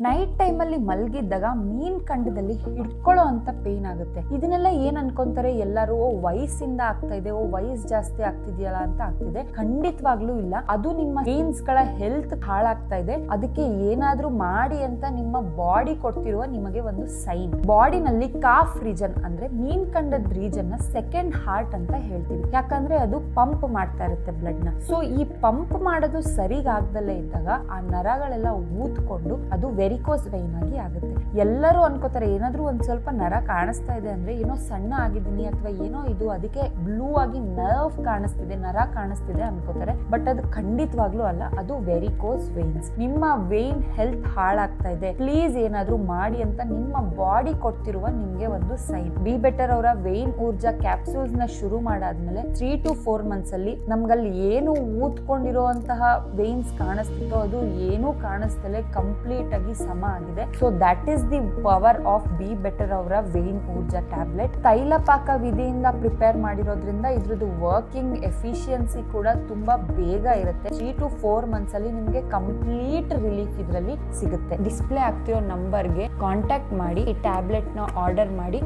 Night time ಅಲ್ಲಿ ಮಲಗಿದ್ದಾಗ ಮೀನ್ ಕಂಡದಲ್ಲಿ ಹಿಡ್ಕೊಳ್ಳೋ ಅಂತ pain ಆಗುತ್ತೆ. ಇದನ್ನೆಲ್ಲ ಏನ್ ಅನ್ಕೊಂತಾರೆ ಎಲ್ಲರೂ, ವಯಸ್ಸಿಂದ ಆಗ್ತಾ ಇದೆ, ವಯಸ್ಸು ಜಾಸ್ತಿ ಆಗ್ತಿದೆಯಲ್ಲ ಅಂತ ಆಗ್ತಿದೆ. ಖಂಡಿತವಾಗ್ಲೂ ಇಲ್ಲ. ಅದು ನಿಮ್ಮ ವೇನ್ಸ್ ಗಳ ಹೆಲ್ತ್ ಹಾಳಾಗ್ತಾ ಇದೆ. ಅದಕ್ಕೆ ಏನಾದ್ರೂ ಮಾಡಿ ಅಂತ ನಿಮ್ಮ ಬಾಡಿ ಕೊಡ್ತಿರುವ ನಿಮಗೆ ಒಂದು ಸೈನ್. ಬಾಡಿನಲ್ಲಿ ಕಾಫ್ ರೀಜನ್ ಅಂದ್ರೆ ಮೀನ್ ಕಂಡದ ರೀಜನ್ ನ ಸೆಕೆಂಡ್ ಹಾರ್ಟ್ ಅಂತ ಹೇಳ್ತೀವಿ. ಯಾಕಂದ್ರೆ ಅದು ಪಂಪ್ ಮಾಡ್ತಾ ಇರುತ್ತೆ ಬ್ಲಡ್ ನ. ಸೊ ಈ ಪಂಪ್ ಮಾಡೋದು ಸರಿಗಾಗ್ದಲ್ಲೇ ಇದ್ದಾಗ ಆ ನರಗಳೆಲ್ಲ ಊದ್ಕೊಂಡು ಅದು ವೆರಿಕೋಸ್ ವೈನ್ ಆಗಿ ಆಗುತ್ತೆ. ಎಲ್ಲರೂ ಅನ್ಕೋತಾರೆ ಏನಾದ್ರೂ ಒಂದ್ ಸ್ವಲ್ಪ ನರ ಕಾಣಿಸ್ತಾ ಇದೆ ಅಂದ್ರೆ ಏನೋ ಸಣ್ಣ ಆಗಿದ್ದೀನಿ ಅಥವಾ ಏನೋ ಇದು ಅದಕ್ಕೆ ಬ್ಲೂ ಆಗಿ ನರ್ವ್ ಕಾಣಿಸ್ತಿದೆ, ನರ ಕಾಣಿಸ್ತಿದೆ ಅನ್ಕೋತಾರೆ. ಬಟ್ ಅದು ಖಂಡಿತವಾಗ್ಲೂ ಅಲ್ಲ, ಅದು ವೆರಿಕೋಸ್ ವೈನ್ಸ್. ನಿಮ್ಮ ವೇನ್ ಹೆಲ್ತ್ ಹಾಳಾಗ್ತಾ ಇದೆ, ಪ್ಲೀಸ್ ಏನಾದ್ರೂ ಮಾಡಿ ಅಂತ ನಿಮ್ಮ ಬಾಡಿ ಕೊಡ್ತಿರುವ ನಿಮ್ಗೆ ಒಂದು ಸೈನ್. ಬಿ ಬೆಟರ್ ಅವರ ವೇನ್ ಊರ್ಜಾ ಕ್ಯಾಪ್ಸೂಲ್ಸ್ ನ ಶುರು ಮಾಡಾದ್ಮೇಲೆ 3 to 4 months ಅಲ್ಲಿ ನಮ್ಗಲ್ಲಿ ಏನು ಊದ್ಕೊಂಡಿರುವಂತಹ ವೇನ್ಸ್ ಕಾಣಿಸ್ತಿತ್ತೋ ಅದು ಏನೂ ಕಾಣಿಸ್ತಲೇ ಕಂಪ್ಲೀಟ್ ಆಗಿ ಸಮ ಆಗಿದೆ. So that is the power of be better ಅವರ ವೇನ್ ಊರ್ಜಾ ಟ್ಯಾಬ್ಲೆಟ್. ತೈಲಪಾಕ ವಿಧಿಯಿಂದ ಪ್ರಿಪೇರ್ ಮಾಡಿರೋದ್ರಿಂದ ಇದ್ರದ್ದು ವರ್ಕಿಂಗ್ ಎಫಿಷಿಯನ್ಸಿ ಕೂಡ ತುಂಬಾ ಬೇಗ ಇರುತ್ತೆ. 3 to 4 months ಅಲ್ಲಿ ನಿಮ್ಗೆ ಕಂಪ್ಲೀಟ್ ರಿಲೀಫ್ ಇದರಲ್ಲಿ ಸಿಗುತ್ತೆ. ಡಿಸ್ಪ್ಲೇ ಆಗ್ತಿರೋ ನಂಬರ್ಗೆ ಕಾಂಟ್ಯಾಕ್ಟ್ ಮಾಡಿ ಈ ಟ್ಯಾಬ್ಲೆಟ್ ನ ಆರ್ಡರ್ ಮಾಡಿ.